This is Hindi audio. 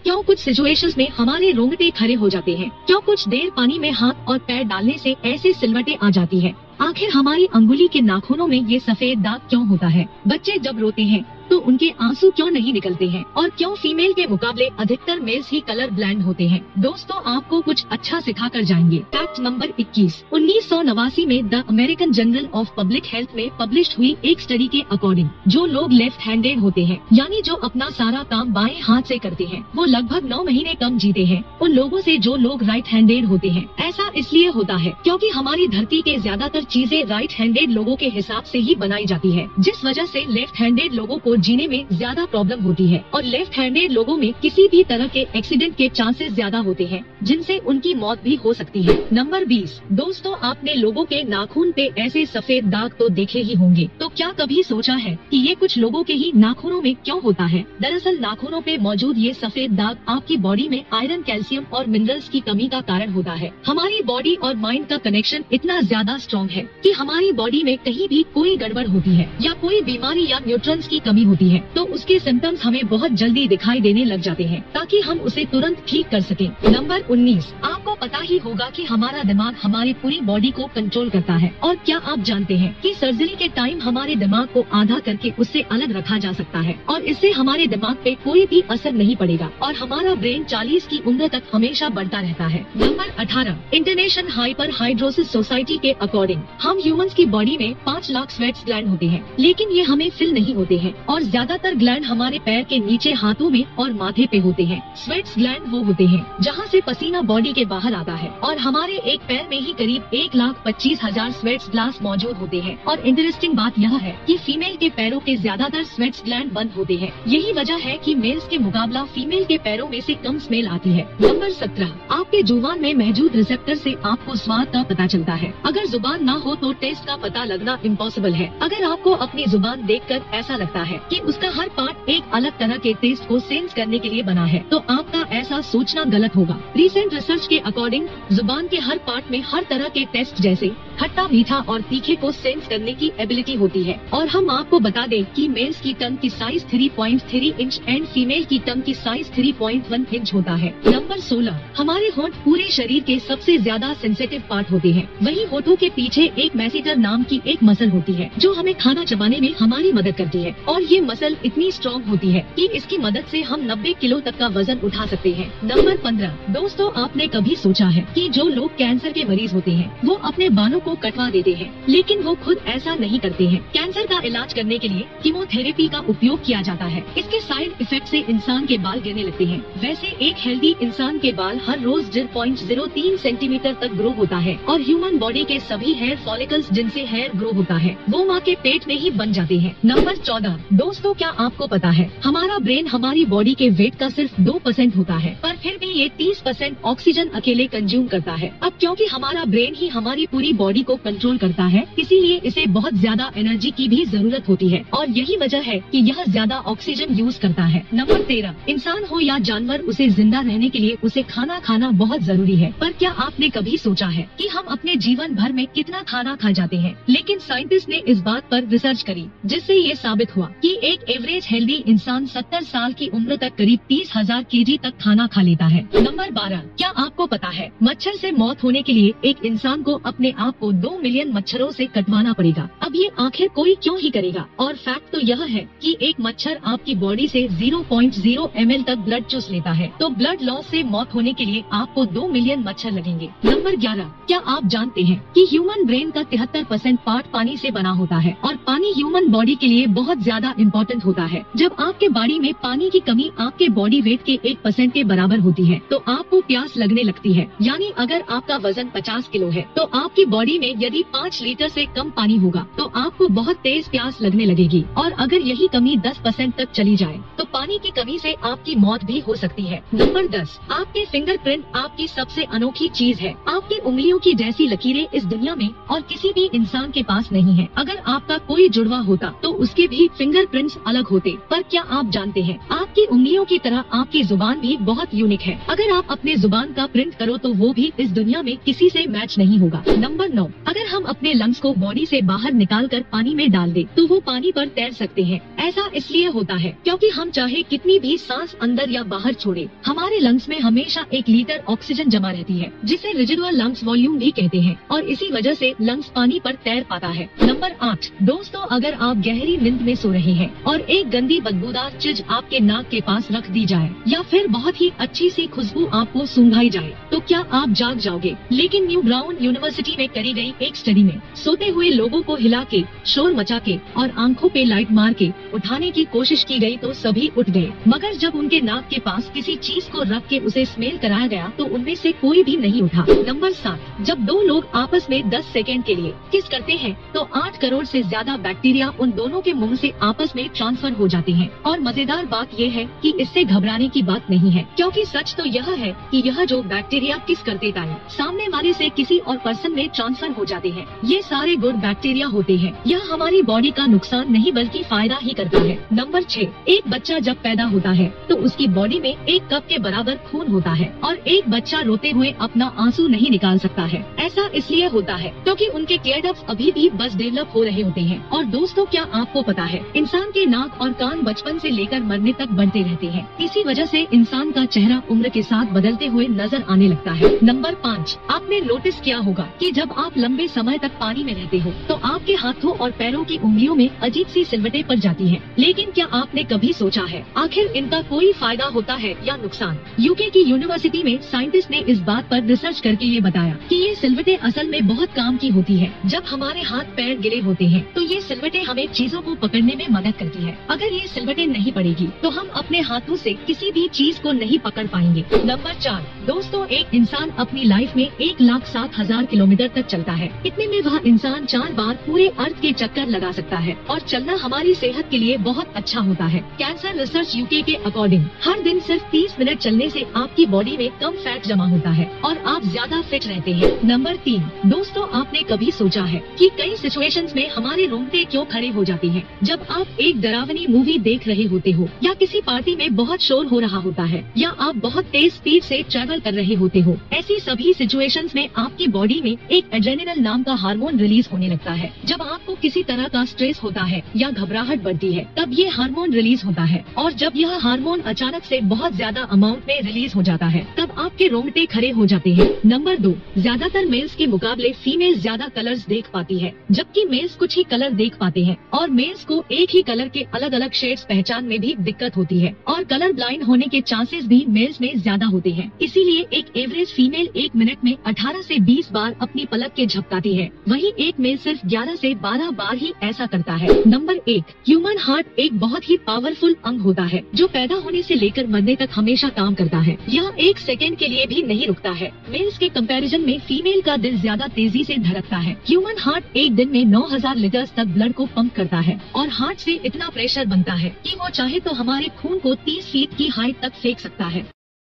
क्यों कुछ सिचुएशंस में हमारे रोंगटे खड़े हो जाते हैं? क्यों कुछ देर पानी में हाथ और पैर डालने से ऐसे सिलवटें आ जाती है? आखिर हमारी अंगुली के नाखूनों में ये सफेद दाग क्यों होता है? बच्चे जब रोते हैं तो उनके आंसू क्यों नहीं निकलते हैं? और क्यों फीमेल के मुकाबले अधिकतर मेल्स ही कलर ब्लाइंड होते हैं? दोस्तों, आपको कुछ अच्छा सिखा कर जाएंगे। Fact number 21। 1989 में the American journal of public health में पब्लिश हुई एक स्टडी के अकॉर्डिंग जो लोग लेफ्ट हैंडेड होते हैं, यानी जो अपना सारा काम बाएं हाथ से करते हैं, वो लगभग 9 महीने कम जीते हैं उन लोगों से जो लोग राइट हैंडेड होते हैं। ऐसा इसलिए होता है क्योंकि हमारी धरती के ज्यादातर चीजें राइट हैंडेड लोगों के हिसाब से ही बनाई जाती है, जिस वजह से लेफ्ट हैंडेड लोगों को जीने में ज्यादा प्रॉब्लम होती है और लेफ्ट हैंडेड लोगों में किसी भी तरह के एक्सीडेंट के चांसेस ज्यादा होते हैं, जिनसे उनकी मौत भी हो सकती है। नंबर 20। दोस्तों, आपने लोगों के नाखून पे ऐसे सफेद दाग तो देखे ही होंगे, तो क्या कभी सोचा है कि ये कुछ लोगों के ही नाखूनों में क्यों होता है? दरअसल नाखूनों पे मौजूद ये सफेद दाग आपकी बॉडी में आयरन, कैल्शियम और मिनरल्स की कमी का कारण होता है। हमारी बॉडी और माइंड का कनेक्शन इतना ज्यादा स्ट्रॉन्ग है कि हमारी बॉडी में कहीं भी कोई गड़बड़ होती है या कोई बीमारी या न्यूट्रॉन्स की कमी होती है तो उसके सिम्टम्स हमें बहुत जल्दी दिखाई देने लग जाते हैं ताकि हम उसे तुरंत ठीक कर सकें। नंबर 19। आपको पता ही होगा कि हमारा दिमाग हमारी पूरी बॉडी को कंट्रोल करता है, और क्या आप जानते हैं कि सर्जरी के टाइम हमारे दिमाग को आधा करके उससे अलग रखा जा सकता है और इससे हमारे दिमाग पे कोई भी असर नहीं पड़ेगा और हमारा ब्रेन 40 की उम्र तक हमेशा बढ़ता रहता है। Number 18। International hyper hidrosis society के अकॉर्डिंग हम ह्यूमंस की बॉडी में 5 लाख स्वेट्स ग्लैंड होते हैं, लेकिन ये हमें फिल नहीं होते हैं और ज्यादातर ग्लैंड हमारे पैर के नीचे, हाथों में और माथे पे होते हैं। स्वेट्स ग्लैंड वो होते हैं जहाँ से पसीना बॉडी के बाहर आता है और हमारे एक पैर में ही करीब 1,25,000 स्वेट्स ग्लैंड्स मौजूद होते हैं। और इंटरेस्टिंग बात यह है कि फीमेल के पैरों के ज्यादातर स्वेट्स ग्लैंड बंद होते हैं। यही वजह है कि मेल्स के मुकाबला फीमेल के पैरों में से कम स्मेल आती है। नंबर 17। आपके जुबान में मौजूद रिसेप्टर से आपको स्वाद का पता चलता है। अगर जुबान ना हो तो टेस्ट का पता लगना इम्पॉसिबल है। अगर आपको अपनी जुबान देखकर ऐसा लगता है कि उसका हर पार्ट एक अलग तरह के टेस्ट को सेंस करने के लिए बना है, तो आपका ऐसा सोचना गलत होगा। रिसेंट रिसर्च के अकॉर्डिंग जुबान के हर पार्ट में हर तरह के टेस्ट जैसे खट्टा, मीठा और तीखे को सेंस करने की एबिलिटी होती है। और हम आपको बता दें कि मेल्स की टंग की साइज 3.3 इंच एंड फीमेल की टंग की साइज 3.1 इंच होता है। नंबर 16। हमारे होंठ पूरे शरीर के सबसे ज्यादा सेंसिटिव पार्ट होते हैं। वहीं होठों के पीछे एक मैसेटर नाम की एक मसल होती है जो हमें खाना चबाने में हमारी मदद करती है और ये मसल इतनी स्ट्रॉन्ग होती है कि इसकी मदद से हम 90 किलो तक का वजन उठा सकते हैं। नंबर 15। दोस्तों, आपने कभी सोचा है कि जो लोग कैंसर के मरीज होते हैं वो अपने बालों को कटवा देते हैं, लेकिन वो खुद ऐसा नहीं करते हैं। कैंसर का इलाज करने के लिए कीमोथेरेपी का उपयोग किया जाता है। इसके साइड इफेक्ट से इंसान के बाल गिरने लगते हैं। वैसे एक हेल्दी इंसान के बाल हर रोज 0.03 सेंटीमीटर तक ग्रो होता है और ह्यूमन बॉडी के सभी हेयर फॉलिकल्स जिनसे हेयर ग्रो होता है वो माँ के पेट में ही बन जाते हैं। नंबर 14। दोस्तों, क्या आपको पता है हमारा ब्रेन हमारी बॉडी के वेट का सिर्फ 2% होता है, पर फिर भी ये 30% ऑक्सीजन अकेले कंज्यूम करता है। अब क्योंकि हमारा ब्रेन ही हमारी पूरी बॉडी को कंट्रोल करता है, इसीलिए इसे बहुत ज्यादा एनर्जी की भी जरूरत होती है और यही वजह है कि यह ज्यादा ऑक्सीजन यूज करता है। नंबर 13। इंसान हो या जानवर, उसे जिंदा रहने के लिए उसे खाना खाना बहुत जरूरी है। पर क्या आपने कभी सोचा है कि हम अपने जीवन भर में कितना खाना खा जाते हैं? लेकिन साइंटिस्ट ने इस बात पर रिसर्च करी जिससे ये साबित हुआ कि एक एवरेज हेल्दी इंसान 70 साल की उम्र तक करीब 30,000 kg तक खाना खा लेता है। नंबर 12। क्या आपको पता है मच्छर से मौत होने के लिए एक इंसान को अपने आप को 2 मिलियन मच्छरों से कटवाना पड़ेगा? अब ये आखिर कोई क्यों ही करेगा? और फैक्ट तो यह है कि एक मच्छर आपकी बॉडी से 0.0 ml तक ब्लड चूस लेता है, तो ब्लड लॉस से मौत होने के लिए आपको 2 मिलियन मच्छर लगेंगे। नंबर 11। क्या आप जानते हैं कि ह्यूमन ब्रेन का 73% पार्ट पानी से बना होता है और पानी ह्यूमन बॉडी के लिए बहुत ज्यादा इम्पोर्टेंट होता है। जब आपके बॉडी में पानी की कमी आपके बॉडी वेट के 1% के बराबर होती है तो आपको प्यास लगने लगती है। यानी अगर आपका वजन 50 किलो है तो आपकी बॉडी में यदि 5 लीटर से कम पानी होगा तो आपको बहुत तेज प्यास लगने लगेगी और अगर यही कमी 10% तक चली जाए तो पानी की कमी से आपकी मौत भी हो सकती है। नंबर 10। आपके फिंगरप्रिंट आपकी सबसे अनोखी चीज है। आपकी उंगलियों की जैसी लकीरें इस दुनिया में और किसी भी इंसान के पास नहीं है। अगर आपका कोई जुड़वा होता तो उसके भी फिंगर फिंगरप्रिंट्स अलग होते, पर क्या आप जानते हैं आपकी उंगलियों की तरह आपकी जुबान भी बहुत यूनिक है। अगर आप अपने जुबान का प्रिंट करो तो वो भी इस दुनिया में किसी से मैच नहीं होगा। नंबर 9, अगर हम अपने लंग्स को बॉडी से बाहर निकाल कर पानी में डाल दे तो वो पानी पर तैर सकते हैं। ऐसा इसलिए होता है क्योंकि हम चाहे कितनी भी सांस अंदर या बाहर छोड़े, हमारे लंग्स में हमेशा 1 लीटर ऑक्सीजन जमा रहती है, जिसे रेजिडुअल लंग्स वॉल्यूम भी कहते हैं, और इसी वजह से लंग्स पानी पर तैर पाता है। नंबर 8, दोस्तों अगर आप गहरी नींद में सो रहे हैं और एक गंदी बदबूदार चीज आपके नाक के पास रख दी जाए या फिर बहुत ही अच्छी सी खुशबू आपको सूंघाई जाए तो क्या आप जाग जाओगे? लेकिन न्यू ब्राउन यूनिवर्सिटी में करी गई एक स्टडी में सोते हुए लोगों को हिला के, शोर मचा के और आंखों पे लाइट मार के उठाने की कोशिश की गई तो सभी उठ गए, मगर जब उनके नाक के पास किसी चीज को रख के उसे स्मेल कराया गया तो उनमें से कोई भी नहीं उठा। नंबर 7, जब 2 लोग आपस में 10 सेकेंड के लिए किस करते हैं तो 8 करोड़ से ज्यादा बैक्टीरिया उन दोनों के मुंह से आपस में ट्रांसफर हो जाते हैं। और मजेदार बात ये है कि इससे घबराने की बात नहीं है, क्योंकि सच तो यह है कि यह जो बैक्टीरिया किस करते टाइम सामने वाले से किसी और पर्सन में ट्रांसफर हो जाते हैं, ये सारे गुड बैक्टीरिया होते हैं। यह हमारी बॉडी का नुकसान नहीं बल्कि फायदा ही करता है। नंबर 6, एक बच्चा जब पैदा होता है तो उसकी बॉडी में 1 कप के बराबर खून होता है और एक बच्चा रोते हुए अपना आंसू नहीं निकाल सकता है। ऐसा इसलिए होता है क्योंकि उनके टीयर डक्ट्स अभी भी बस डेवलप हो रहे होते हैं। और दोस्तों क्या आपको पता है इंसान के नाक और कान बचपन से लेकर मरने तक बढ़ते रहते हैं, इसी वजह से इंसान का चेहरा उम्र के साथ बदलते हुए नजर आने लगता है। नंबर 5, आपने नोटिस किया होगा कि जब आप लंबे समय तक पानी में रहते हो तो आपके हाथों और पैरों की उंगलियों में अजीब सी सिलवटें पड़ जाती हैं। लेकिन क्या आपने कभी सोचा है आखिर इनका कोई फायदा होता है या नुकसान? यूके की यूनिवर्सिटी में साइंटिस्ट ने इस बात पर रिसर्च करके ये बताया कि ये सिलवटें असल में बहुत काम की होती है। जब हमारे हाथ पैर गिले होते हैं तो ये सिलवटें हमें चीजों को पकड़ने में मदद करती है। अगर ये सिलवटें नहीं पड़ेगी तो हम अपने हाथों से किसी भी चीज को नहीं पकड़ पाएंगे। नंबर 4, दोस्तों एक इंसान अपनी लाइफ में 1,07,000 किलोमीटर तक चलता है। इतने में वह इंसान 4 बार पूरे अर्थ के चक्कर लगा सकता है और चलना हमारी सेहत के लिए बहुत अच्छा होता है। कैंसर रिसर्च यूके के अकॉर्डिंग हर दिन सिर्फ 30 मिनट चलने से आपकी बॉडी में कम फैट जमा होता है और आप ज्यादा फिट रहते हैं। नंबर 3, दोस्तों आपने कभी सोचा है कि कई सिचुएशंस में हमारे रोंगटे क्यों खड़े हो जाते हैं? जब आप एक डरावनी मूवी देख रहे होते हो या किसी पार्टी में बहुत शोर हो रहा होता है या आप बहुत तेज स्पीड से ट्रैवल कर रहे होते हो, ऐसी सभी सिचुएशंस में आपकी बॉडी में एक एड्रेनालिन नाम का हार्मोन रिलीज होने लगता है। जब आपको किसी तरह का स्ट्रेस होता है या घबराहट बढ़ती है तब ये हार्मोन रिलीज होता है, और जब यह हार्मोन अचानक से बहुत ज्यादा अमाउंट में रिलीज हो जाता है तब आपके रोंगटे खड़े हो जाते हैं। नंबर 2, ज्यादातर मेल्स के मुकाबले फीमेल्स ज्यादा कलर्स देख पाती है, जबकि मेल्स कुछ ही कलर देख पाते हैं, और मेल्स को एक ही कलर के अलग अलग शेड्स पहचान में भी दिक्कत होती है, और कलर ब्लाइंड होने के चांसेस भी मेल्स में ज्यादा होते हैं। इसीलिए एक एवरेज फीमेल 1 मिनट में 18 से 20 बार अपनी पलक के झपकाती है, वहीं एक मेल सिर्फ 11 से 12 बार ही ऐसा करता है। नंबर 1, ह्यूमन हार्ट एक बहुत ही पावरफुल अंग होता है जो पैदा होने से लेकर मरने तक हमेशा काम करता है। यह 1 सेकेंड के लिए भी नहीं रुकता है। मेल्स के कंपैरिजन में फीमेल का दिल ज्यादा तेजी से धड़कता है। ह्यूमन हार्ट एक दिन में 9,000 लीटर तक ब्लड को पंप करता है, और हार्ट से इतना प्रेशर बनता है कि वो चाहे तो हमारे खून को 30 फीट की हाइट तक फेंक सकता है।